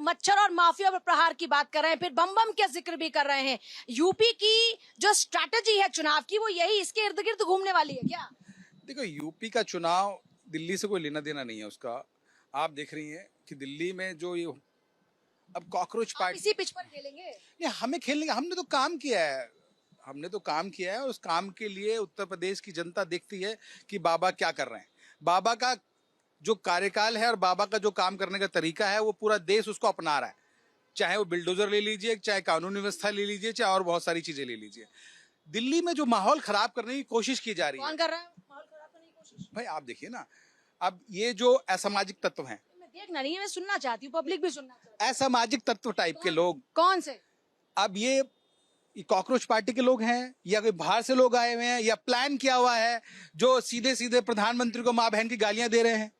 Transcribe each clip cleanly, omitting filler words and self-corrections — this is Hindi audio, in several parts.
मच्छर और माफिया पर प्रहार की बात कर रहे हैं, फिर बम बम का जिक्र भी कर रहे हैं। यूपी की जो स्ट्रैटेजी है चुनाव की, वो यही इसके इर्द गिर्द घूमने वाली है क्या? देखो, यूपी का चुनाव दिल्ली से कोई लेना देना नहीं है उसका। आप देख रही हैं कि दिल्ली में जो ये अब कॉकरोच आप पार्टी, इसी पिच पर खेलेंगे? नहीं हमें खेलने का, हमने तो काम किया है। हमने तो काम किया है और उस काम के लिए उत्तर प्रदेश की जनता देखती है कि बाबा क्या कर रहे हैं। बाबा का जो कार्यकाल है और बाबा का जो काम करने का तरीका है, वो पूरा देश उसको अपना रहा है। चाहे वो बिल्डोजर ले लीजिए, चाहे कानून व्यवस्था ले लीजिए, चाहे और बहुत सारी चीजें ले लीजिए। दिल्ली में जो माहौल खराब करने की कोशिश की जा रही है, कौन कर रहा है माहौल खराब करने की कोशिश? भाई आप देखिए ना, अब ये जो असामाजिक तत्व हैं, मैं देखना नहीं है, मैं सुनना चाहती हूँ, पब्लिक भी सुनना चाहती असामाजिक तत्व टाइप के है। लोग, कौन से? अब ये कॉकरोच पार्टी के लोग हैं या कोई बाहर से लोग आए हुए हैं या प्लान किया हुआ है, जो सीधे सीधे प्रधानमंत्री को माँ बहन की गालियां दे रहे हैं।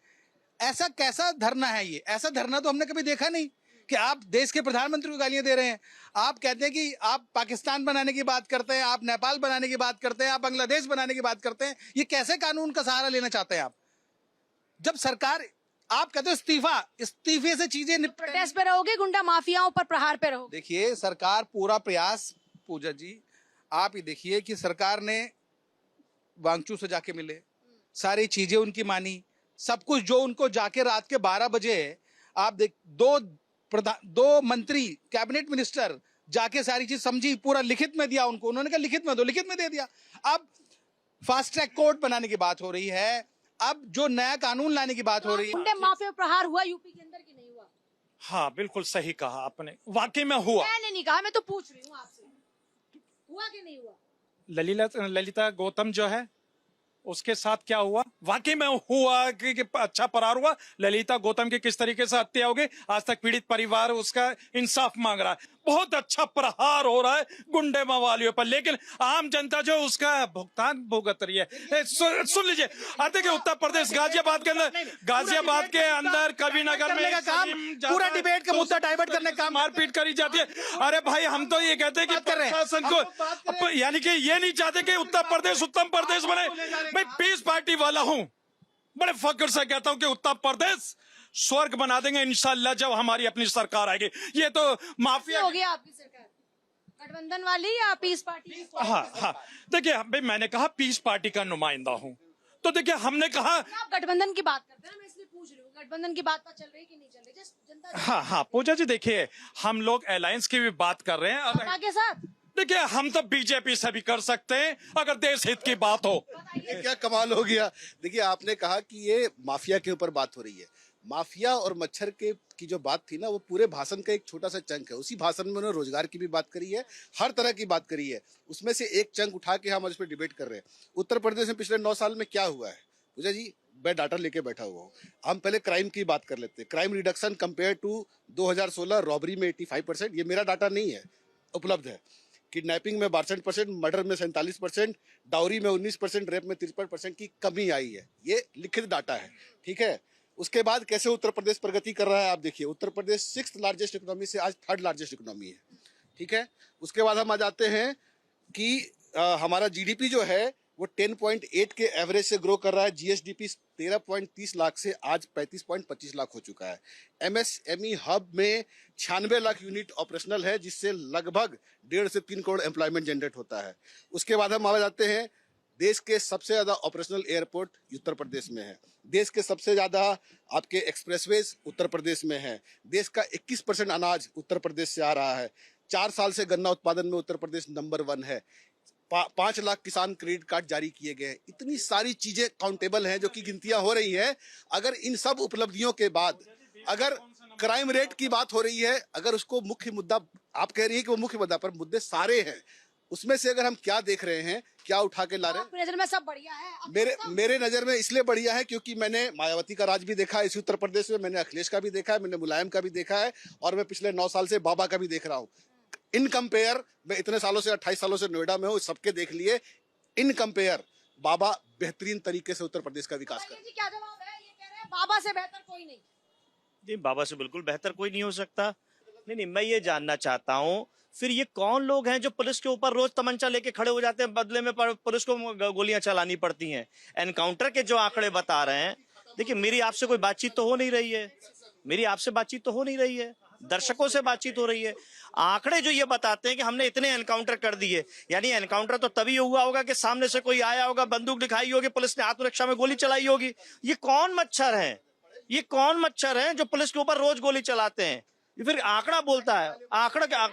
ऐसा कैसा धरना है ये? ऐसा धरना तो हमने कभी देखा नहीं कि आप देश के प्रधानमंत्री को गालियां दे रहे हैं। आप कहते हैं कि आप पाकिस्तान बनाने की बात करते हैं, आप नेपाल बनाने की बात करते हैं, आप बांग्लादेश बनाने की बात करते हैं। ये कैसे कानून का सहारा लेना चाहते हैं आप? जब सरकार, आप कहते हो इस्तीफा, इस्तीफे से चीजें निपटेंगी। प्रोटेस्ट पे रहोगे, गुंडा माफियाओं पर प्रहार पे रहोगे? देखिए, सरकार पूरा प्रयास, पूजा जी आप ये देखिए कि सरकार ने वांगचू से जाके मिले, सारी चीजें उनकी मानी, सब कुछ जो उनको जाके रात के 12 बजे, आप देख, दो मंत्री, कैबिनेट मिनिस्टर जाके सारी चीज समझी, पूरा लिखित में दिया उनको। उन्होंने कहा लिखित में दो, लिखित में दे दिया। अब फास्ट ट्रैक कोर्ट बनाने की बात हो रही है, अब जो नया कानून लाने की बात हो रही है। गुंडे माफिया पर प्रहार हुआ यूपी के अंदर कि नहीं हुआ? हाँ बिल्कुल सही कहा आपने, वाकई में हुआ। मैंने नहीं कहा, मैं तो पूछ रही हूँ आपसे, हुआ कि नहीं हुआ? ललिता गौतम जो है उसके साथ क्या हुआ, वाकई में हुआ कि अच्छा प्रहार हुआ। ललिता गौतम की किस तरीके से हत्या हो गई, आज तक पीड़ित परिवार उसका इंसाफ मांग रहा है। बहुत अच्छा प्रहार हो रहा है गुंडे मवालियों पर, लेकिन आम जनता जो उसका भुगतान भुगत रही है। सुन लीजिए, देखिए उत्तर प्रदेश गाजियाबाद के अंदर कविनगर में पूरा डिबेट का मुद्दा डाइवर्ट करने का काम, मारपीट करी जाती है। अरे भाई, हम तो ये कहते हैं कि प्रशासन को, यानी कि ये नहीं चाहते कि उत्तर प्रदेश उत्तम प्रदेश बने। मैं पीस पार्टी वाला हूं, बड़े फक्र से कहता हूं कि उत्तर प्रदेश स्वर्ग बना देंगे इंशाल्लाह जब हमारी अपनी सरकार आएगी। ये तो माफिया हो गया आपकी सरकार, गठबंधन वाली या पीस पार्टी? हाँ, देखिए भाई, मैंने कहा पीस पार्टी का नुमाइंदा हूं, तो देखिए हमने कहा, आप गठबंधन की बात करते हैं ना, मैं इसलिए पूछ रही हूँ, गठबंधन की बात चल रही कि नहीं चल रही? जनता हाँ पूजा जी, देखिए हम लोग अलायंस की भी बात कर रहे हैं। सपा के साथ? देखिए हम तो बीजेपी से भी कर सकते हैं अगर देश हित की बात हो। क्या कमाल हो गया। देखिए, आपने कहा कि ये माफिया के ऊपर बात हो रही है। माफिया और मच्छर के की जो बात थी ना, वो पूरे भाषण का एक छोटा सा चंक है। उसी भाषण में उन्होंने रोजगार की भी बात करी है, हर तरह की बात करी है। उसमें से एक चंक उठा के हम इस पर डिबेट कर रहे हैं। उत्तर प्रदेश में पिछले 9 साल में क्या हुआ है पूजा जी, मैं डाटा लेके बैठा हुआ हूँ। हम पहले क्राइम की बात कर लेते हैं। Crime reduction compare to 2016, robbery में 85%, ये मेरा डाटा नहीं है, उपलब्ध है। किडनैपिंग में 62%, मर्डर में 47%, डाउरी में 19%, रेप में 53% की कमी आई है। ये लिखित डाटा है, ठीक है। उसके बाद कैसे उत्तर प्रदेश प्रगति कर रहा है आप देखिए। Uttar Pradesh 6th largest economy से आज 3rd लार्जेस्ट इकोनॉमी है, ठीक है। उसके बाद हम आ जाते हैं कि हमारा जीडीपी जो है वो 10.8 के एवरेज से ग्रो कर रहा है। जीएसडीपी 13.30 लाख से आज 35.25 लाख हो चुका है। एमएसएमई हब में 96 लाख यूनिट ऑपरेशनल है, जिससे लगभग 1.5 से 3 करोड़ एम्प्लॉयमेंट जनरेट होता है। उसके बाद हम आ जाते हैं, देश के सबसे ज्यादा ऑपरेशनल एयरपोर्ट उत्तर प्रदेश में है। देश के सबसे ज्यादा आपके एक्सप्रेसवेज उत्तर प्रदेश में है। देश का 21% अनाज उत्तर प्रदेश से आ रहा है। 4 साल से गन्ना उत्पादन में उत्तर प्रदेश नंबर 1 है। 5 लाख किसान क्रेडिट कार्ड जारी किए गए। इतनी सारी चीजें काउंटेबल हैं जो कि गिनतियां हो रही हैं। अगर इन सब उपलब्धियों के बाद अगर क्राइम रेट की बात हो रही है, अगर उसको मुख्य मुद्दा आप कह रही है कि वो मुख्य मुद्दा, पर मुद्दे सारे हैं, उसमें से अगर हम क्या देख रहे हैं, क्या उठा के ला रहे हैं, आपकी नजर में सब बढ़िया है? मेरे नजर में इसलिए बढ़िया है क्योंकि मैंने मायावती का राज भी देखा है इसी उत्तर प्रदेश में, मैंने अखिलेश का भी देखा है, मैंने मुलायम का भी देखा है, और मैं पिछले 9 साल से बाबा का भी देख रहा हूँ। इन कंपेयर, मैं इतने सालों से 28 सालों से नोएडा में हूँ, सबके देख लिए। इन कंपेयर बाबा बेहतरीन तरीके से उत्तर प्रदेश का विकास कर। क्या जवाब है? ये कह रहे हैं बाबा से बेहतर कोई नहीं। जी, बाबा से बिल्कुल बेहतर कोई नहीं हो सकता। नहीं, मैं ये जानना चाहता हूँ, फिर ये कौन लोग हैं जो पुलिस के ऊपर रोज तमंचा लेके खड़े हो जाते हैं, बदले में पुलिस को गोलियां चलानी पड़ती हैं? एनकाउंटर के जो आंकड़े बता रहे हैं, देखिए मेरी आपसे कोई बातचीत तो हो नहीं रही है, दर्शकों से बातचीत हो रही है। आंकड़े जो ये बताते हैं कि हमने इतने एनकाउंटर कर दिए, यानी एनकाउंटर तो तभी हुआ होगा कि सामने से कोई आया होगा, बंदूक दिखाई होगी, पुलिस ने आत्मरक्षा में गोली चलाई होगी। ये कौन मच्छर है, ये कौन मच्छर है जो पुलिस के ऊपर रोज गोली चलाते हैं? ये फिर आंकड़ा बोलता है, आंकड़ा क्या?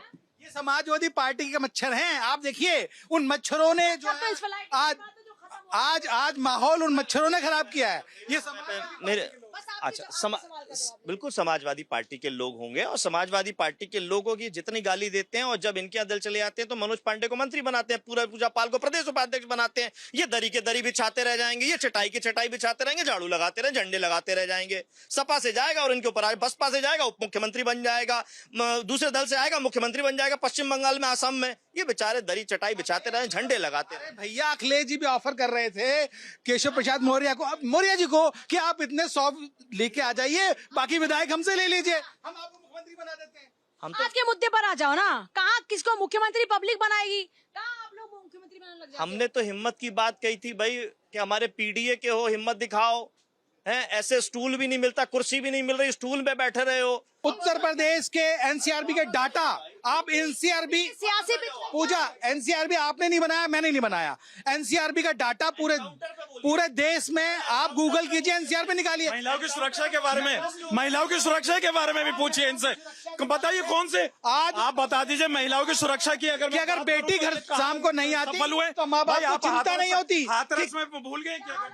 ये समाजवादी पार्टी के मच्छर हैं। आप देखिए उन मच्छरों ने जो है, आज माहौल उन मच्छरों ने खराब किया है। ये मेरे अच्छा बिल्कुल समाजवादी पार्टी के लोग होंगे, और समाजवादी पार्टी के लोगों की जितनी गाली देते हैं, और जब इनके यहाँ दल चले आते हैं तो मनोज पांडे को मंत्री बनाते हैं, पूरा पूजा पाल को प्रदेश उपाध्यक्ष बनाते हैं। ये दरी के दरी बिछाते रह जाएंगे, ये चटाई की चटाई बिछाते रहेंगे, झाड़ू लगाते रहे, झंडे लगाते रह जाएंगे। सपा से जाएगा और इनके ऊपर आज बसपा से जाएगा, उप मुख्यमंत्री बन जाएगा, दूसरे दल से आएगा मुख्यमंत्री बन जाएगा, पश्चिम बंगाल में, असम में। ये बेचारे दरी चटाई बिछाते रहे, झंडे लगाते रहे। भैया अखिलेश जी भी ऑफर कर रहे थे केशव प्रसाद मौर्य को, मौर्य जी को, कि आप इतने 100 लेके आ जाइए, बाकी विधायक हमसे ले लीजिए, हम आपको मुख्यमंत्री बना देते हैं। हम तो आज के मुद्दे पर आ जाओ ना, कहाँ किसको मुख्यमंत्री पब्लिक बनाएगी, कहाँ आप लोग मुख्यमंत्री बनाने लग जाते हैं? हमने तो हिम्मत की बात कही थी भाई कि हमारे पीडीए के हो, हिम्मत दिखाओ। हैं, ऐसे स्टूल भी नहीं मिलता, कुर्सी भी नहीं मिल रही, स्टूल पे बैठे रहे हो। उत्तर प्रदेश के एनसीआरबी के डाटा, आप एनसीआरबी सियासी पूजा, एनसीआरबी आपने नहीं बनाया, मैंने नहीं बनाया। एनसीआरबी का डाटा पूरे देश में आप गूगल कीजिए, एनसीआरबी निकालिए। महिलाओं की सुरक्षा के बारे में, महिलाओं की सुरक्षा के बारे में भी पूछिए इनसे, बताइए कौन से, आज आप बता दीजिए महिलाओं की सुरक्षा की। अगर बेटी घर शाम को नहीं आती सफल हुए तो माँ बाप को चिंता नहीं होती। हाथरस में भूल गए क्या?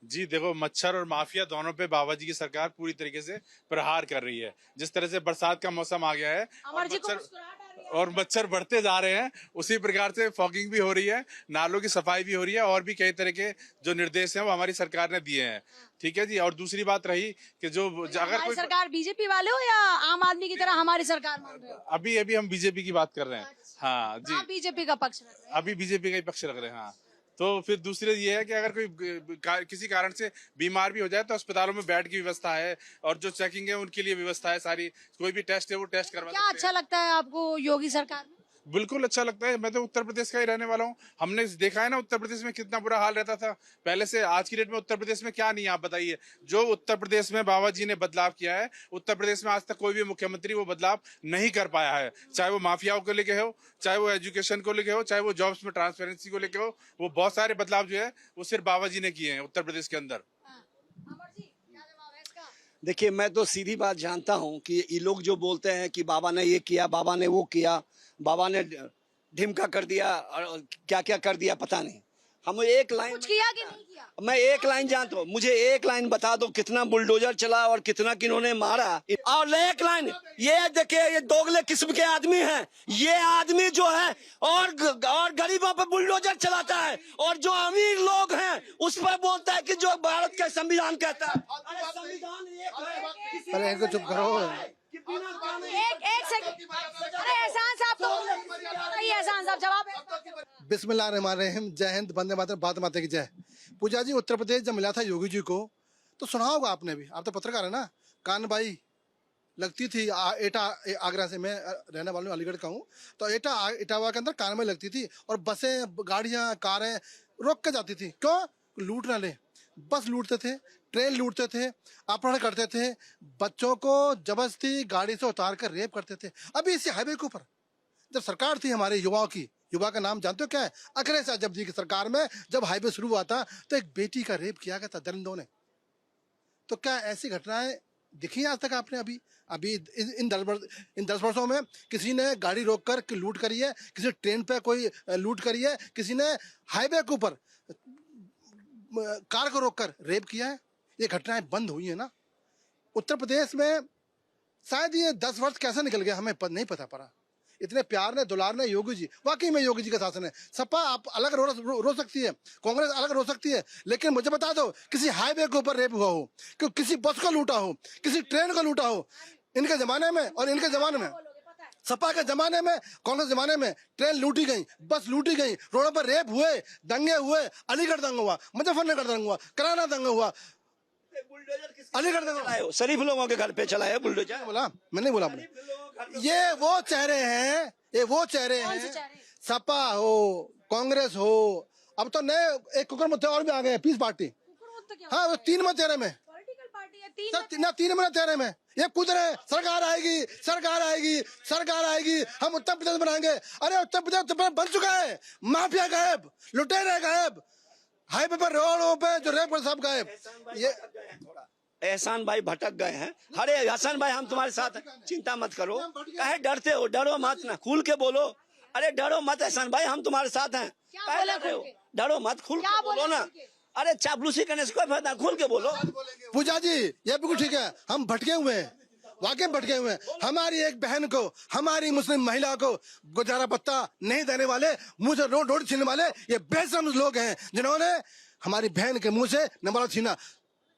जी देखो, मच्छर और माफिया दोनों पे बाबा जी की सरकार पूरी तरीके से प्रहार कर रही है। जिस तरह से बरसात का मौसम आ गया है अमर जी को मुस्कुराहट आ रही है। और मच्छर बढ़ते जा रहे हैं, उसी प्रकार से फॉगिंग भी हो रही है, नालों की सफाई भी हो रही है, और भी कई तरह के जो निर्देश हैं वो हमारी सरकार ने दिए हैं। ठीक है जी। और दूसरी बात रही कि जो अगर हमारी कोई सरकार बीजेपी वाले हो या आम आदमी की तरह हमारी सरकार मान रहे हो? अभी हम बीजेपी की बात कर रहे हैं। हाँ जी, आप बीजेपी का पक्ष रख रहे हैं। अभी बीजेपी का ही पक्ष रख रहे हैं। हाँ, तो फिर दूसरे ये है कि अगर कोई किसी कारण से बीमार भी हो जाए तो अस्पतालों में बेड की व्यवस्था है, और जो चेकिंग है उनके लिए व्यवस्था है सारी। कोई भी टेस्ट है वो टेस्ट करवा क्या सकते हैं। अच्छा लगता है आपको योगी सरकार में? बिल्कुल अच्छा लगता है। मैं तो उत्तर प्रदेश का ही रहने वाला हूँ। हमने देखा है ना उत्तर प्रदेश में कितना बुरा हाल रहता था पहले से। आज की डेट में उत्तर प्रदेश में क्या नहीं है, आप बताइए। जो उत्तर प्रदेश में बाबा जी ने बदलाव किया है, उत्तर प्रदेश में आज तक कोई भी मुख्यमंत्री वो बदलाव नहीं कर पाया है। चाहे वो माफियाओं को लेके हो, चाहे वो एजुकेशन को लेके हो, चाहे वो जॉब्स में ट्रांसपेरेंसी को लेके हो, वो बहुत सारे बदलाव जो है वो सिर्फ बाबा जी ने किए हैं उत्तर प्रदेश के अंदर। अमर जी क्या जवाब है इसका? देखिए, मैं तो सीधी बात जानता हूं कि ये लोग जो बोलते हैं कि बाबा ने ये किया, बाबा ने वो किया, बाबा ने ढिमका कर दिया और क्या क्या कर दिया पता नहीं। हम एक लाइन, कुछ किया कि नहीं किया? मैं एक लाइन जानता हूँ, मुझे एक लाइन बता दो कितना बुलडोजर चला और कितना किन्होंने मारा। और एक लाइन, ये देखिए, ये दोगले किस्म के आदमी हैं। ये आदमी जो है और गरीबों पर बुलडोजर चलाता है, और जो अमीर लोग हैं उस पर बोलता है कि जो भारत का संविधान कहता है। अरे संविधान एक है। अरे इनको चुप करो। एक सेकंड, अरे एहसान साहब तो एहसान साहब जवाब है। बिस्मिल्लाहिर्रहमानिर्रहीम। जय हिंद, वंदे मातरम, भारत माता की जय। पूजा जी, उत्तर प्रदेश जब मिला था योगी जी को तो सुना होगा आपने भी, आप तो पत्रकार है ना। कानबाई लगती थी एटा आगरा से, मैं रहने वाला हूँ, अलीगढ़ का हूँ। तो इटावा के अंदर कानबाई लगती थी, और बसें, गाड़ियाँ, कारें रोक के जाती थी। क्यों? लूट ना ले। बस लूटते थे, ट्रेन लूटते थे, अपहरण करते थे, बच्चों को जबरदस्ती गाड़ी से उतार कर रेप करते थे। अभी इसी हाईवे के ऊपर जब सरकार थी हमारे युवाओं की, युवा का नाम जानते हो क्या है? अखिलेश यादव जी की सरकार में जब हाईवे शुरू हुआ था तो एक बेटी का रेप किया गया था दरिंदों ने। तो क्या ऐसी घटनाएं दिखी आज तक आपने? अभी इन 10 वर्षों में किसी ने गाड़ी रोककर लूट करी है, किसी ट्रेन पे कोई लूट करी है, किसी ने हाईवे के ऊपर कार को रोककर रेप किया है? ये घटनाएं बंद हुई है ना। उत्तर प्रदेश में शायद ये 10 वर्ष कैसे निकल गया हमें नहीं पता पड़ा। इतने प्यार ने दुलार ने योगी जी, वाकई में योगी जी का शासन है। सपा आप अलग रो सकती है, कांग्रेस अलग रो सकती है, लेकिन मुझे बता दो किसी हाईवे के ऊपर रेप हुआ हो, कि किसी बस को लूटा हो, किसी ट्रेन को लूटा हो, इनके जमाने में और इनके जमाने में, सपा के जमाने में, कांग्रेस जमाने में ट्रेन लूटी गई, बस लूटी गई, रोडों पर रेप हुए, दंगे हुए, अलीगढ़ दंगा हुआ, मुजफ्फरनगर दंगा हुआ, कराना दंगा हुआ, अलीगढ़ दंगा। शरीफ लोगों के घर पे चला है बुलडोजर। बोला मैंने बोला आपने। ये वो चेहरे हैं, ये वो चेहरे कौन से हैं, चेहरे? सपा हो, कांग्रेस हो, अब तो नए एक कुकर मुद्दे और भी आ गए हैं, पीस पार्टी। हाँ, वो 3 में 13 में, पॉलिटिकल पार्टी है, 3 सर 3 में 13 में ये कूद रहे हैं, सरकार आएगी, सरकार आएगी, सरकार आएगी, हम उत्तर प्रदेश बनाएंगे। अरे उत्तर प्रदेश बन चुका है, माफिया गायब, लुटेरे गायब, हाईवे पर रोडों पे जो रेप सब गायब। ये एहसान भाई भटक गए हैं। अरे हसन भाई हम तुम्हारे साथ हैं, चिंता मत करो। कहे डरते हो, डरो मत ना, खुल के बोलो। अरे डरो मत एहसान भाई, हम तुम्हारे साथ हैं। कहे डरते हो, डरो मत, खुल के बोलो ना। अरे चापलूसी करने से कोई फायदा, खुल के बोलो। पूजा जी ये बिल्कुल ठीक है, हम भटके हुए हैं, वाकई भटके हुए हैं। हमारी एक बहन को, हमारी मुस्लिम महिला को गुजारा भत्ता नहीं देने वाले, मुंह से रोड छीनने वाले ये बेशरम लोग हैं, जिन्होंने हमारी बहन के मुंह से नंबर छीना।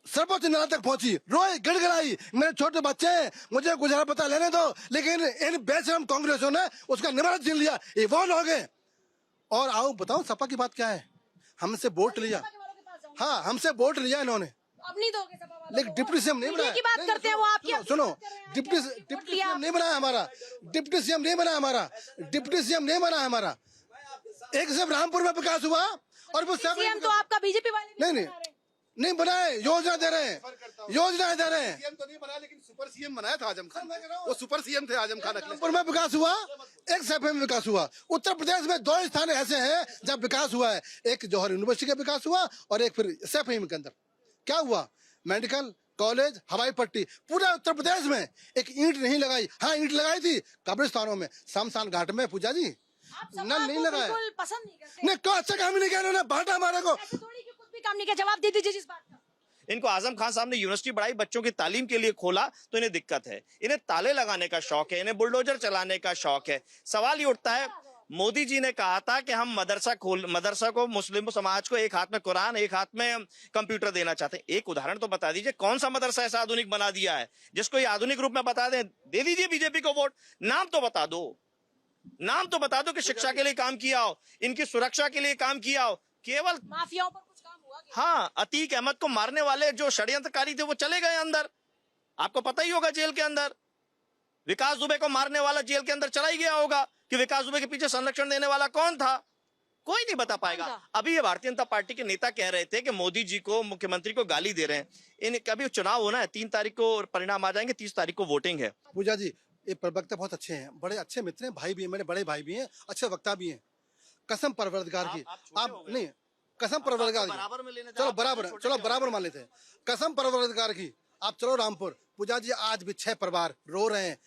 सर्वोच्च न्यायालय तक पहुंची, रोए गिड़गिड़ाई, मेरे छोटे बच्चे हैं, मुझे गुजारा भत्ता लेने दो, लेकिन इन बेशरम कांग्रेसियों ने उसका निवारण छीन लिया। ये वो लोग हैं। और आओ बताओ सपा की बात क्या है, हमसे वोट लिया, हाँ हमसे वोट लिया इन्होंने, अब नहीं दोगे सपा वालों लेकिन को? डिप्टी सीएम नहीं बनाया। की बात नहीं, करते हैं वो आपकी सुनो, अपनी बात कर रहे हैं, डिप्टी क्या डिप्टी वोट लिया? सीएम नहीं बनाया हमारा, डिप्टी सीएम नहीं बनाया हमारा, डिप्टी सीएम नहीं बनाया हमारा। एक सिर्फ रामपुर में विकास हुआ और वो सब सीएम तो आपका बीजेपी वाले नहीं नहीं बना रहे हैं। नहीं बनाए, योजना दे रहे हैं, योजना दे रहे हैं। सीएम तो नहीं बनाया, लेकिन सुपर सीएम बनाया था आजम खान। वो सुपर सीएम थे आजम खान। रामपुर में विकास हुआ, एक सैफे में विकास हुआ। उत्तर प्रदेश में 2 स्थान ऐसे हैं जब विकास हुआ है, एक जौहर यूनिवर्सिटी का विकास हुआ और एक फिर सैफे के अंदर क्या हुआ, मेडिकल कॉलेज, हवाई पट्टी। पूरा उत्तर प्रदेश में एक ईंट नहीं लगाई, हाँ ईंट लगाई थी कब्रिस्तानों में, शमशान घाट में। पूजा जी आप सपा नल नहीं को लगाया, बिल्कुल पसंद नहीं करते। नहीं कोई अच्छा काम ही नहीं किया इन्होंने, बांटा हमारे को। ऐसे थोड़ी कि कुछ भी काम नहीं किया, जवाब दे दीजिए जिस बात का। इनको आजम खान साहब ने यूनिवर्सिटी बढ़ाई, बच्चों की तालीम के लिए खोला, तो इन्हें दिक्कत है। इन्हें ताले लगाने का शौक है, इन्हें बुलडोजर चलाने का शौक है। सवाल ये उठता है, मोदी जी ने कहा था कि हम मदरसा को, मुस्लिम समाज को एक हाथ में कुरान, एक हाथ में कंप्यूटर देना चाहते हैं। एक उदाहरण तो बता दीजिए, कौन सा मदरसा ऐसा आधुनिक बना दिया है जिसको ये आधुनिक रूप में बता दें? दे दीजिए बीजेपी को वोट, नाम तो बता दो, नाम तो बता दो कि शिक्षा के लिए काम किया हो, इनकी सुरक्षा के लिए काम किया हो। केवल माफियाओं पर कुछ काम हुआ क्या? हाँ, अतीक अहमद को मारने वाले जो षड्यंत्रकारी थे वो चले गए अंदर, आपको पता ही होगा, जेल के अंदर। विकास दुबे को मारने वाला जेल के अंदर चला ही गया होगा कि विकास दुबे के पीछे संरक्षण देने वाला कौन था, कोई नहीं बता पाएगा। अभी ये भारतीय जनता पार्टी के नेता कह रहे थे कि मोदी जी को, मुख्यमंत्री को गाली दे रहे हैं। इन कभी चुनाव होना है, 3 तारीख को परिणाम आ जाएंगे, 30 तारीख को वोटिंग है। पूजा जी ये प्रवक्ता बहुत अच्छे हैं, बड़े अच्छे मित्र हैं, भाई भी हैं, मेरे बड़े भाई भी हैं, अच्छे वक्ता भी हैं। कसम परवरदिगार की, आप नहीं, कसम परवरदिगार बराबर में की, लेने चलो बराबर, चलो बराबर मान लेते हैं, कसम परवरदिगार की। आप चलो रामपुर, पूजा जी आज भी 6 परिवार रो रहे हैं,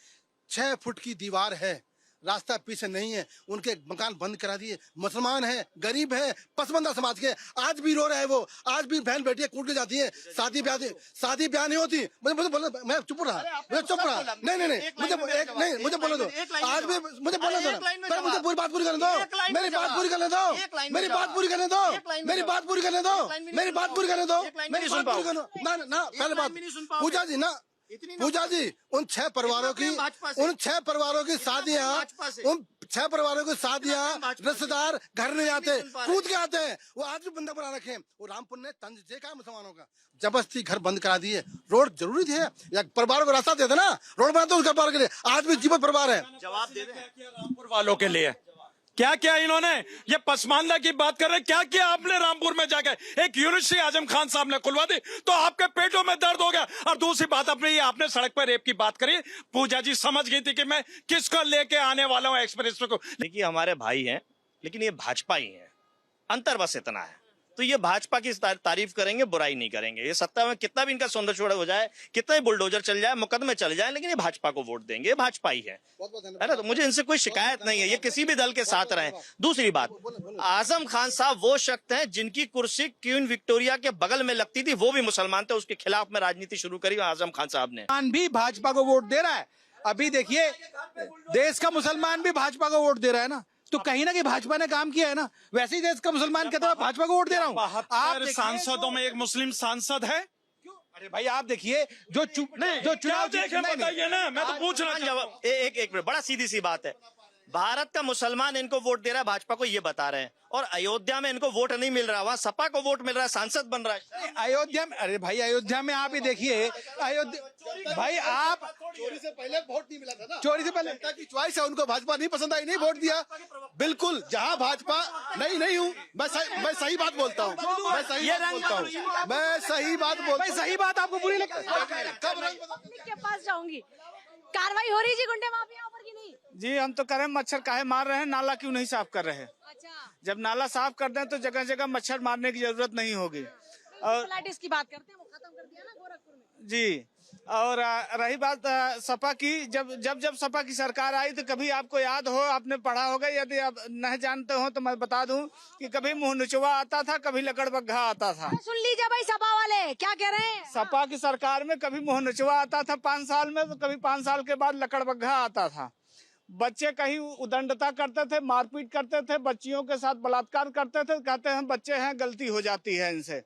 6 फुट की दीवार है, रास्ता पीछे नहीं है, उनके मकान बंद करा दिए, मुसलमान है, गरीब है, पसमंदा समाज के, आज भी रो रहे हैं वो, आज भी बहन बेटियां कूट के जाती है, शादी ब्याह नहीं होती। मुझे बोलना, मैं चुप रहा, मैं चुप रहा, नहीं नहीं नहीं, मुझे बोलने दो, आज भी मुझे बोलने दो, पहले मुझे पूरी बात पूरी करने दो, मेरी बात पूरी करने दो, मेरी बात पूरी करने दो, मेरी बात पूरी करने दो, मेरी बात पूरी करने दो, मेरी बात पूरी करने दो। ना पहले बात पूजा जी ना, पूजा जी उन 6 परिवारों की, उन 6 परिवारों की शादियां, उन 6 परिवारों की शादियां रिश्तेदार घर नहीं आते, कूद के आते हैं, वो आज भी बंदा बना रखे हैं। वो रामपुर ने तंज देखा मुसलमानों का, जबरदस्ती घर बंद करा दिए। रोड जरूरी थे या परिवार को रास्ता देते ना, रोड बना तो उस परिवार के लिए, आज भी जीवित परिवार है। जवाब दे दें रामपुर वालों के लिए क्या क्या इन्होंने, ये पसमानदा की बात कर रहे हैं, क्या क्या आपने रामपुर में जाकर एक यूनिवर्सिटी आजम खान साहब ने खुलवा दी तो आपके पेटों में दर्द हो गया। और दूसरी बात, अपने ये आपने सड़क पर रेप की बात करी, पूजा जी समझ गई थी कि मैं किसको लेके आने वाला हूँ एक्सप्रेस को। देखिए हमारे भाई हैं, लेकिन ये भाजपा ही है, अंतर बस इतना है। तो ये भाजपा की तारीफ करेंगे, बुराई नहीं करेंगे। ये सत्ता में कितना भी इनका सौंदर्य हो जाए, कितना भी बुलडोजर चल जाए, मुकदमे चल जाए, लेकिन ये भाजपा को वोट देंगे, ये भाजपा ही है ना। तो मुझे इनसे कोई शिकायत नहीं है, ये किसी भी दल के साथ रहे। दूसरी बात, आजम खान साहब वो शख्स हैं जिनकी कुर्सी क्वीन विक्टोरिया के बगल में लगती थी, वो भी मुसलमान थे, उसके खिलाफ में राजनीति शुरू करी आजम खान साहब ने। भी भाजपा को वोट दे रहा है। अभी देखिए देश का मुसलमान भी भाजपा को वोट दे रहा है ना, तो कहीं ना कहीं भाजपा ने काम किया है ना। वैसे ही देश का मुसलमान कहता है भाजपा को वोट दे रहा हूँ। आप सांसदों में एक मुस्लिम सांसद है। अरे भाई आप देखिए जो चुनाव देखे बताइए ना, मैं तो पूछना जवाब एक मिनट, बड़ा सीधी सी बात है। भारत का मुसलमान इनको वोट दे रहा है, भाजपा को ये बता रहे हैं, और अयोध्या में इनको वोट नहीं मिल रहा, वहां सपा को वोट मिल रहा है, सांसद बन रहा है अयोध्या में। अरे भाई अयोध्या में आप ही देखिए, अयोध्या भाई आप चोरी से पहले वोट नहीं मिला था ना, चोरी से पहले जनता की चॉइस है, उनको भाजपा नहीं पसंद आई, नहीं वोट दिया। बिल्कुल, जहां भाजपा नहीं हूँ मैं सही बात बोलता हूँ, मैं सही बात बोलता हूँ, मैं सही बात बोलता हूँ। सही बात आपको बुरी लगती है? कब रंग बदल- पब्लिक के पास जाऊंगी। कार्रवाई हो रही जी गुंडे माफिया पर की नहीं? जी हम तो कह रहे हैं मच्छर काहे मार रहे हैं, नाला क्यों नहीं साफ कर रहे हैं? अच्छा, जब नाला साफ कर दें तो जगह जगह मच्छर मारने की जरूरत नहीं होगी। और कोलाइटिस की बात करते हैं, वो खत्म कर दिया ना गोरखपुर में। जी, और रही बात सपा की, जब सपा की सरकार आई तो कभी आपको याद हो, आपने पढ़ा होगा, यदि आप नहीं जानते हो तो मैं बता दूं कि कभी मुंह नुचवा आता था, कभी लकड़बग्घा आता था। सुन लीजिए भाई सपा वाले क्या कह रहे हैं। सपा की सरकार में कभी मुंह नुचवा आता था 5 साल में, तो कभी 5 साल के बाद लकड़बग्घा आता था। बच्चे कहीं उदंडता करते थे, मारपीट करते थे, बच्चियों के साथ बलात्कार करते थे, कहते हैं बच्चे हैं, गलती हो जाती है इनसे।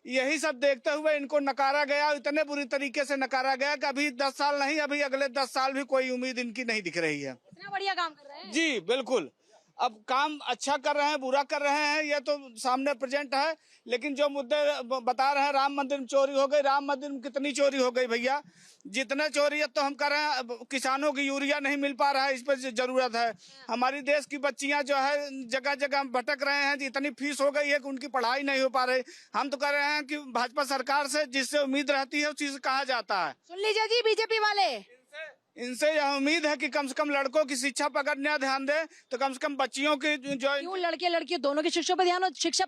यही सब देखते हुए इनको नकारा गया, इतने बुरी तरीके से नकारा गया कि अभी 10 साल नहीं, अभी अगले 10 साल भी कोई उम्मीद इनकी नहीं दिख रही है। इतना बढ़िया काम कर रहे हैं। जी बिल्कुल, अब काम अच्छा कर रहे हैं बुरा कर रहे हैं ये तो सामने प्रेजेंट है, लेकिन जो मुद्दे बता रहे हैं, राम मंदिर में चोरी हो गई, राम मंदिर में कितनी चोरी हो गई भैया? जितने चोरी है तो हम कर रहे हैं, किसानों की यूरिया नहीं मिल पा रहा है, इस पर जरूरत है। हमारी देश की बच्चियां जो है जगह जगह भटक रहे हैं, इतनी फीस हो गई है कि उनकी पढ़ाई नहीं हो पा रही। हम तो कह रहे हैं कि भाजपा सरकार से जिससे उम्मीद रहती है उस चीज से कहा जाता है। सुन लीजिए जी बीजेपी वाले, इनसे यह उम्मीद है कि कम से कम लड़कों की शिक्षा पर अगर न ध्यान दे तो कम से कम बच्चियों की जो क्यों लड़के लड़कियों दोनों की शिक्षा पर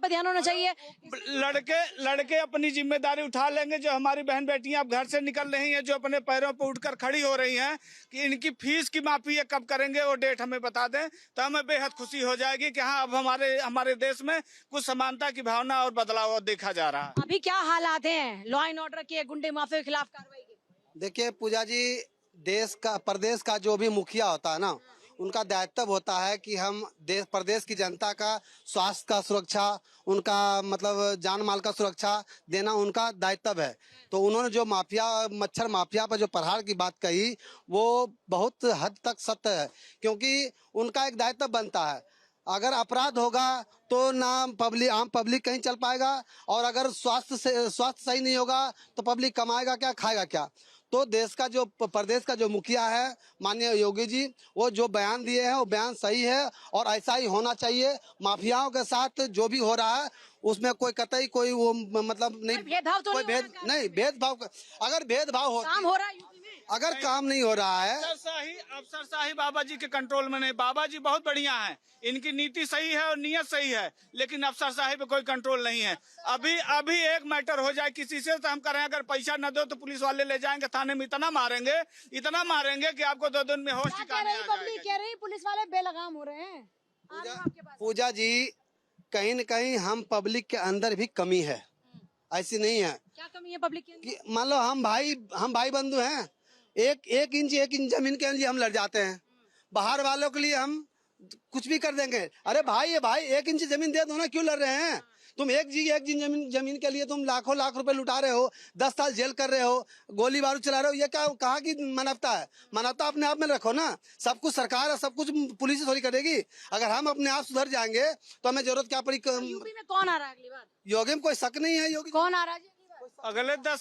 ध्यान होना चाहिए। लड़के अपनी जिम्मेदारी उठा लेंगे। जो हमारी बहन बेटियां अब घर से निकल रही हैं, जो अपने पैरों पर उठकर खड़ी हो रही हैं, कि इनकी फीस की माफी ये कब करेंगे वो डेट हमें बता दें तो हमें बेहद खुशी हो जाएगी कि हाँ अब हमारे देश में कुछ समानता की भावना और बदलाव देखा जा रहा है। अभी क्या हालात हैं लॉ एंड ऑर्डर के, गुंडे माफिया के खिलाफ कार्रवाई के? देखिए पूजा जी, देश का प्रदेश का जो भी मुखिया होता है ना, उनका दायित्व होता है कि हम देश प्रदेश की जनता का स्वास्थ्य का सुरक्षा, उनका मतलब जान माल का सुरक्षा देना उनका दायित्व है। तो उन्होंने जो मच्छर माफिया पर जो प्रहार की बात कही वो बहुत हद तक सत्य है, क्योंकि उनका एक दायित्व बनता है। अगर अपराध होगा तो ना आम पब्लिक कहीं चल पाएगा, और अगर स्वास्थ्य सही नहीं होगा तो पब्लिक कमाएगा क्या, खाएगा क्या। तो देश का जो प्रदेश का जो मुखिया है माननीय योगी जी, वो जो बयान दिए हैं वो बयान सही है और ऐसा ही होना चाहिए। माफियाओं के साथ जो भी हो रहा है उसमें कोई कतई कोई वो मतलब नहीं, भेदभाव तो कोई नहीं भेदभाव। अगर भेदभाव काम हो रहा है यूपी में, अगर काम नहीं हो रहा है, अफसरशाही बाबा जी के कंट्रोल में नहीं। बाबा जी बहुत बढ़िया हैं, इनकी नीति सही है और नियत सही है, लेकिन अफसरशाही पे कोई कंट्रोल नहीं है। अभी एक मैटर हो जाए किसी से तो हम करें अगर पैसा न दो तो पुलिस वाले ले जाएंगे थाने में, इतना मारेंगे कि आपको 2 दिन में होश ठिकाने आ पब्लिक कह रही पुलिस वाले बेलगाम हो रहे हैं। आ रहे हो आपके पास। पूजा जी कहीं न कहीं हम पब्लिक के अंदर भी कमी है, ऐसी नहीं है। क्या कमी है पब्लिक के अंदर? कि मान लो हम भाई बंधु हैं, एक इंच जमीन के लिए हम लड़ जाते हैं। बाहर वालों के लिए हम कुछ भी कर देंगे। अरे भाई 1 इंच जमीन दे दो ना, क्यों लड़ रहे हैं? तुम एक जमीन के लिए तुम लाखों लाख रुपए लुटा रहे हो, 10 साल जेल कर रहे हो, गोली बारूद चला रहे हो। ये क्या कहाँ की मानवता है? मानवता अपने आप में रखो ना। सब कुछ सरकार है, सब कुछ पुलिस थोड़ी करेगी। अगर हम अपने आप सुधर जाएंगे तो हमें जरूरत क्या पड़ी। यूपी में कौन आ रहा है अगली बार? योगी में कोई शक नहीं है। योगी कौन आ रहा है जी अगली बार? अगले 10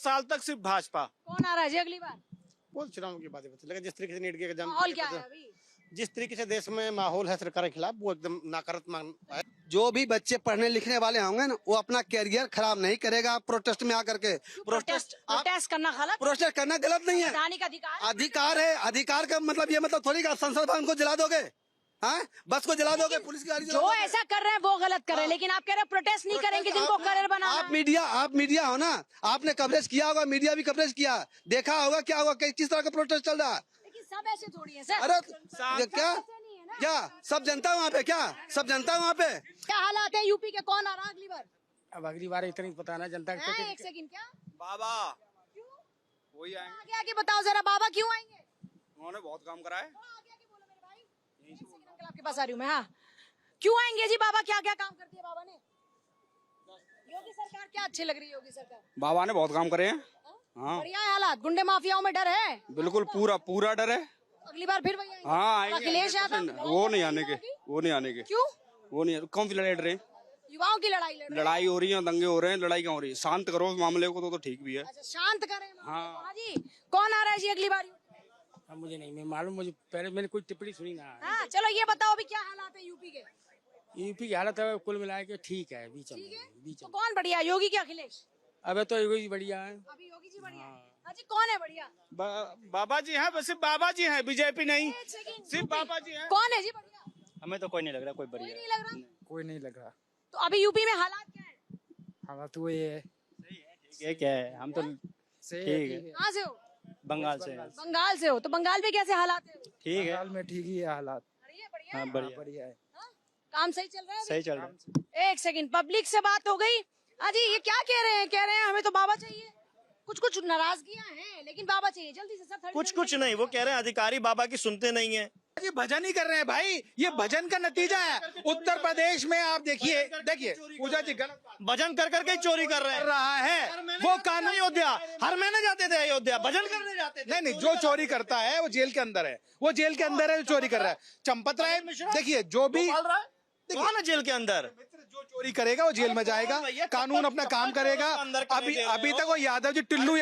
साल तक सिर्फ भाजपा। कौन आ रहा है जी अगली बार? बहुत चुनाव की बातें बता, लेकिन जिस तरीके से नीट के एग्जाम, माहौल क्या है अभी? जिस तरीके से देश में माहौल है सरकार के खिलाफ, वो एकदम नकारात्मक है। जो भी बच्चे पढ़ने लिखने वाले होंगे ना, वो अपना कैरियर खराब नहीं करेगा प्रोटेस्ट में आकर के। प्रोटेस्ट करना गलत? प्रोटेस्ट करना गलत नहीं है, संवैधानिक अधिकार अधिकार है। अधिकार का मतलब ये मतलब थोड़ी का संसद भवन को जला दोगे, हाँ बस को जला दोगे, पुलिस की गाड़ी जला जो दोगे। ऐसा कर रहे हैं वो गलत कर रहे हैं, लेकिन आप कह रहे हैं प्रोटेस्ट नहीं करेंगे जिनको करियर बनाना आप मीडिया हो ना, आपने कवरेज किया होगा, मीडिया भी कवरेज किया, देखा होगा क्या होगा, किस तरह का प्रोटेस्ट चल रहा है। लेकिन सब ऐसे थोड़ी है सर। अरे क्या सब जनता वहाँ पे, क्या सब जनता वहाँ पे? क्या हालात है यूपी के? कौन आ रहा है अगली बार? अब अगली बार इतना ही पता ना जनता हैं, एक सेकंड क्या बाबा क्यों वही आएंगे, आगे आगे बताओ जरा, बाबा क्यों आएंगे? उन्होंने बहुत काम करा है। आगे आगे बोलो मेरे भाई। एक सेकंड अंकल आपके पास आ रही हूँ मैं। हाँ क्यों आएंगे जी बाबा? क्या क्या काम कर दिया बाबा ने? योगी सरकार क्या अच्छी लग रही है? योगी सरकार बाबा ने बहुत काम करे हैं। हाँ बढ़िया है हालात। गुंडे माफियाओं में डर है? बिल्कुल पूरा डर है। अगली बार फिर वही आएंगे? हाँ अखिलेश यादव वो नहीं आने के क्यों? वो नहीं, कौन सी लड़ाई डरे? युवाओं की लड़ाई लड़ रहे हैं। लड़ाई हो रही है, दंगे हो रहे हैं, लड़ाई क्यों हो रही है? शांत करो इस मामले को तो ठीक भी है। अच्छा शांत करें मामले हाँ। को। हाँ जी, कौन आ रहा है जी अगली बार? अब मुझे नहीं मैं मालूम, मुझे पहले मैंने कोई टिप्पणी सुनी ना। हाँ चलो ये बताओ अभी क्या हालात है यूपी के? यूपी की हालत है कुल मिला के ठीक है, बीच में बीच तो में। कौन बढ़िया, योगी की अखिलेश? अबे तो योगी बढ़िया है। अभी योगी जी बढ़िया है। हाँ जी, कौन है बढ़िया? बाबा जी हैं, बस सिर्फ बाबा जी हैं, बीजेपी नहीं, एक सेकंड, सिर्फ बाबा जी हैं। कौन है जी बढ़िया? हमें तो कोई नहीं लग रहा कोई कोई बढ़िया नहीं लग रहा। कोई नहीं लग रहा। तो अभी यूपी में हालात क्या है? हालत वो ये है। है। क्या है, हम तो सही ठीक है। कहाँ से हो? बंगाल से बंगाल से हो। तो बंगाल में कैसे हालात है? ठीक है। बंगाल में ठीक ही है हालात। बढ़िया बढ़िया हाँ है? बढ़िया बढ़िया है। हाँ? काम सही चल रहा है अभी? सही चल रहा है। एक सेकंड, पब्लिक से बात हो गई। हाँ जी, ये क्या कह रहे हैं? कह रहे हैं हमें तो बाबा चाहिए। कुछ कुछ नाराजगियां हैं लेकिन बाबा चाहिए जल्दी से सब। कुछ नहीं, वो कह रहे हैं अधिकारी बाबा की सुनते नहीं है। ये भजन ही कर रहे हैं भाई, ये भजन का नतीजा है। उत्तर प्रदेश में आप देखिए पूजा जी गलत भजन कर करके चोरी कर रहे कर हैं। रहा है वो कानून। अयोध्या हर महीने जाते थे, अयोध्या भजन करने जाते थे। नहीं नहीं, जो चोरी करता है वो जेल के अंदर है, वो जेल के अंदर है जो चोरी कर रहा है। चंपत राय देखिए, जो भी कौन है जेल के अंदर? जो चोरी करेगा वो जेल में जाएगा, कानून अपना काम करेगा। अभी तक वो यादव जी टिल्लू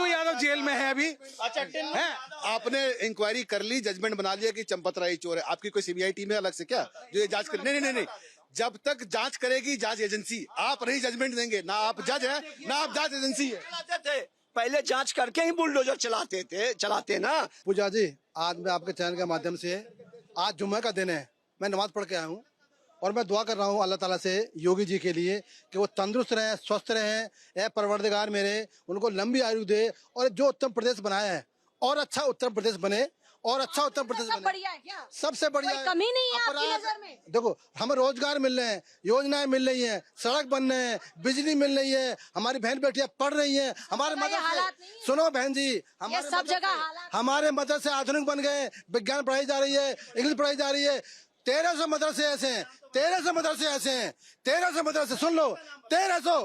यादव जेल में है अभी। अच्छा है आपने इंक्वायरी कर ली, जजमेंट बना लिया कि चंपत राय चोर है। आपकी कोई सीबीआई टीम है अलग से क्या जो ये जांच करे? नहीं, जब तक जांच करेगी जांच एजेंसी, आप नहीं जजमेंट देंगे। ना आप जज है ना आप जांच एजेंसी है। पहले जांच करके ही बुलडोजर चलाते ना। पूजा जी, आज मैं आपके चैनल के माध्यम से, आज जुम्मे का दिन है, मैं नमाज पढ़ के आया हूँ और मैं दुआ कर रहा हूँ अल्लाह ताला से योगी जी के लिए कि वो तंदुरुस्त रहें, स्वस्थ रहें। ए परवरदिगार मेरे, उनको लंबी आयु दे और जो उत्तर प्रदेश बनाया है और अच्छा उत्तर प्रदेश बने, और अच्छा उत्तर प्रदेश सब बने। बढ़िया है क्या? सबसे बढ़िया कोई कमी नहीं है आपकी अपराध- नजर में? देखो, हमें रोजगार मिल रहे हैं, योजनाएं मिल रही हैं, सड़क बन रहे हैं, बिजली मिल रही है, हमारी बहन बेटियां पढ़ रही हैं, हमारे ये हालात मदरसे, नहीं है। सुनो बहन जी, ये सब जगह हालात, हमारे मदरसे आधुनिक बन गए, विज्ञान पढ़ाई जा रही है, इंग्लिश पढ़ाई जा रही है। 1300 मदरसे ऐसे हैं, 1300 मदरसे ऐसे हैं, 1300 मदरसे, सुन लो, 1300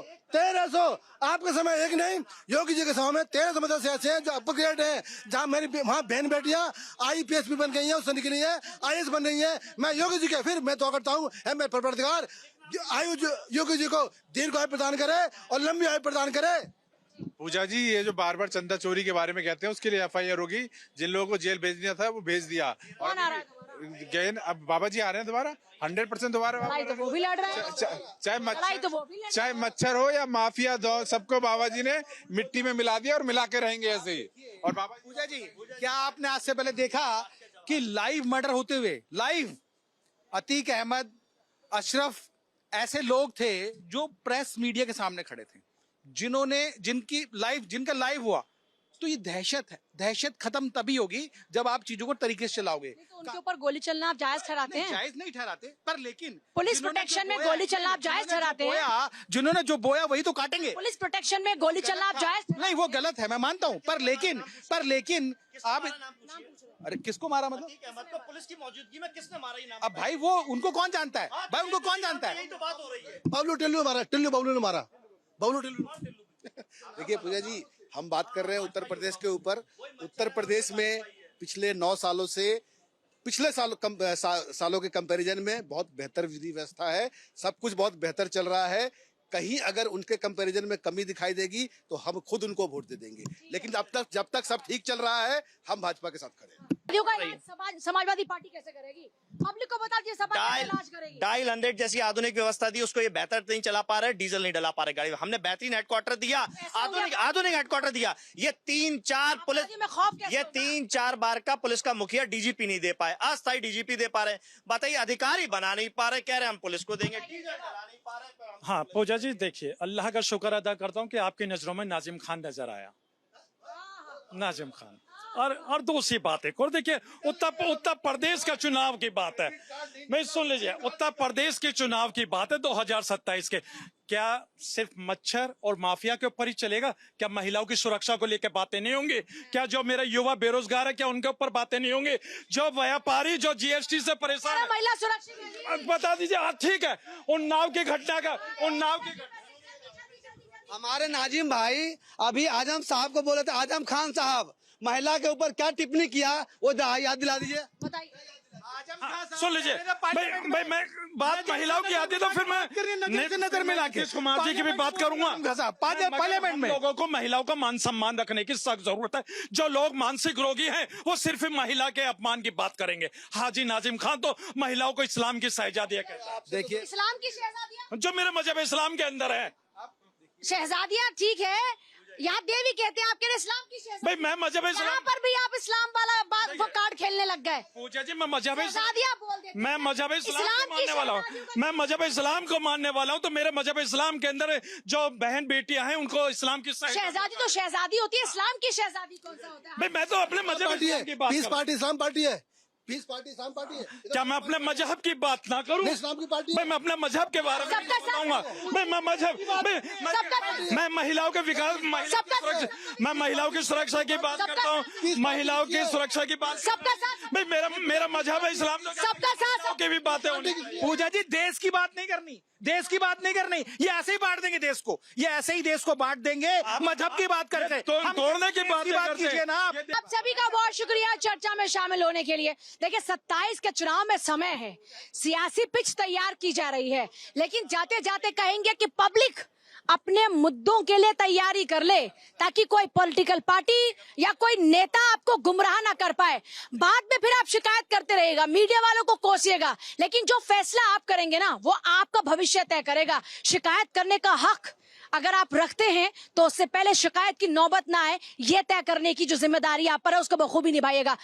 आपके समय एक नहीं, योगी जी के समय में 1300 मदरसे ऐसे हैं जो अपग्रेड है, जहाँ मेरी वहाँ बहन बेटियां IPS भी बन गई हैं, उससे निकली है, IAS बन रही है। मैं योगी जी के फिर मैं दुआ करता हूँ, है मैं परवरदिगार योगी जी को दीर्घ आयु प्रदान करे और लंबी आयु प्रदान करे। पूजा जी, ये जो बार बार चंदा चोरी के बारे में कहते हैं उसके लिए FIR होगी। जिन लोगों को जेल भेज दिया था वो भेज दिया। कौन आ रहा है? गए अब बाबा जी आ रहे हैं दोबारा, 100% दोबारा। लड़ाई तो वो भी लड़ रहे हैं। लड़ाई तो वो भी लड़ रहे हैं। चाहे मच्छर हो या माफिया दो, सबको बाबा जी ने मिट्टी में मिला दिया और मिला के रहेंगे ऐसे ही। और बाबा पूजा जी, क्या आपने आज से पहले देखा कि लाइव मर्डर होते हुए, लाइव अतीक अहमद, अशरफ ऐसे लोग थे जो प्रेस मीडिया के सामने खड़े थे, जिनका लाइव हुआ। तो ये दहशत है। दहशत खत्म तभी होगी जब आप चीजों को तरीके से चलाओगे। तो उनके ऊपर गोली चलना आप जायज ठहराते हैं? जायज नहीं ठहराते, पर लेकिन पुलिस जिन्होंने प्रोटेक्शन जो में बोया- गोली चलना आप जायज ठहराते हैं? जिन्होंने जो बोया वही तो काटेंगे। पुलिस प्रोटेक्शन में गोली चलना आप जायज? नहीं, वो गलत है, मैं मानता हूँ, पर लेकिन आप, अरे किसको मारा मतलब? मतलब पुलिस की मौजूदगी में किसने मारा? ये नाम अब भाई वो उनको कौन जानता है? भाई उनको कौन जानता है? यही तो बात हो रही है। बबलू टिल्लू मारा, बबलू ने मारा, बबलू टिल्लू। देखिए पूजा जी, हम बात कर रहे हैं उत्तर प्रदेश के ऊपर। उत्तर प्रदेश में पिछले 9 सालों से, पिछले सालों के कंपैरिजन में बहुत बेहतर विधि व्यवस्था है, सब कुछ बहुत बेहतर चल रहा है। कहीं अगर उनके कंपैरिजन में कमी दिखाई देगी तो हम खुद उनको वोट दे देंगे, लेकिन जब तक सब ठीक चल रहा है हम भाजपा के साथ खड़े हैं। समाजवादी पार्टी कैसे करेगी? पब्लिक को बता दीजिए, सपा कैसे इलाज करेगी? डायल 100 जैसी आधुनिक व्यवस्था दी, उसको ये बेहतर नहीं चला पा रहे, डीजल नहीं डला पा रहे गाड़ी में। हमने बेहतरीन हेडक्वार्टर दिया, आधुनिक हेडक्वार्टर दिया। ये 3-4 पुलिस, ये 3-4 बार का पुलिस का मुखिया DGP नहीं दे पाए, अस्थायी DGP दे पा रहे। बताइए, अधिकारी बना नहीं पा रहे, कह रहे हम पुलिस को देंगे, डीजल डला नहीं पा रहे। हाँ पूजा जी, देखिए अल्लाह का शुक्र अदा करता हूँ कि आपकी नजरों में नाजिम खान नजर आया। नाजिम खान और दूसरी बात एक और, देखिए उत्तर प्रदेश का चुनाव की बात है, मैं सुन लीजिए, उत्तर प्रदेश के चुनाव की बात है 2027 के। क्या सिर्फ मच्छर और माफिया के ऊपर ही चलेगा? क्या महिलाओं की सुरक्षा को लेकर बातें नहीं होंगी? क्या जो मेरा युवा बेरोजगार है, क्या उनके ऊपर बातें नहीं होंगी? जो व्यापारी जो GST से परेशान है, महिला सुरक्षा बता दीजिए। हाँ ठीक है, उन्नाव की घटना का, हमारे नाजिम भाई अभी आजम साहब को बोले थे, आजम खान साहब महिला के ऊपर क्या टिप्पणी किया वो याद दिला दीजिए। बताइए। सुन लीजिए भाई मैं बात महिलाओं की आती है तो फिर मैं नजर मिला के कुमार जी की भी बात करूंगा। पार्लियामेंट में लोगों को महिलाओं का मान सम्मान रखने की सख्त जरूरत है। जो लोग मानसिक रोगी हैं वो सिर्फ महिला के अपमान की बात करेंगे। हाजी नाजिम खान तो महिलाओं को इस्लाम की शहजादियां कहता है। देखिए इस्लाम की शहजादियां, जो मेरे मजहब इस्लाम के अंदर है। शहजादियां ठीक है, यहाँ देवी कहते हैं, आपके इस्लाम की भाई शहजादियां। मैं मजहब यहाँ इस्लाम पर भी आप इस्लाम वाला वो कार्ड खेलने लग गए। पूजा जी मैं मजहब शहजादियां बोल देते हैं। मैं मजहब इस्लाम इस्लाम को की मानने वाला हूँ। शहजादियों का- मैं मजहब इस्लाम को मानने वाला हूँ तो मेरे मजहब इस्लाम के अंदर जो बहन बेटियां हैं उनको इस्लाम की शहजादी तो शहजादी होती है, इस्लाम की शहजादी कौन सा होता है? भाई मैं तो अपने मजहब पार्टी इस्लाम है, की बात पीस कर रहा हूं। पार्टी इस्लाम पार्टी है, पीस पार्टी इस्लाम पार्टी है। क्या मैं अपने मजहब की बात ना करूं? नहीं, इस्लाम की पार्टी है। भाई मैं अपने मजहब के बारे में सबका नहीं बताऊंगा। मैं मजहब मैं महिलाओं के विकास मैं महिलाओं की सुरक्षा की बात सबका- करता हूँ। महिलाओं की सुरक्षा की बात सबका साथ- भाई मेरा मजहब है इस्लाम तो सबका साथ- महिलाओं की भी बातें होनी चाहिए। पूजा जी देश की बात नहीं करनी, देश की बात नहीं करनी, ये ऐसे ही बांट देंगे देश को, ये ऐसे ही देश को बांट देंगे मजहब की बात करके। तो तोड़ने की बात कीजिए ना आप। आप सभी का बहुत शुक्रिया चर्चा में शामिल होने के लिए। देखिए 27 के चुनाव में समय है, सियासी पिच तैयार की जा रही है, लेकिन जाते जाते कहेंगे कि पब्लिक अपने मुद्दों के लिए तैयारी कर ले ताकि कोई पॉलिटिकल पार्टी या कोई नेता आपको गुमराह ना कर पाए। बाद में फिर आप शिकायत करते रहेगा, मीडिया वालों को कोसिएगा, लेकिन जो फैसला आप करेंगे ना वो आपका भविष्य तय करेगा। शिकायत करने का हक अगर आप रखते हैं तो उससे पहले शिकायत की नौबत ना आए, ये तय करने की जो जिम्मेदारी आप पर है उसको बखूबी निभाइएगा।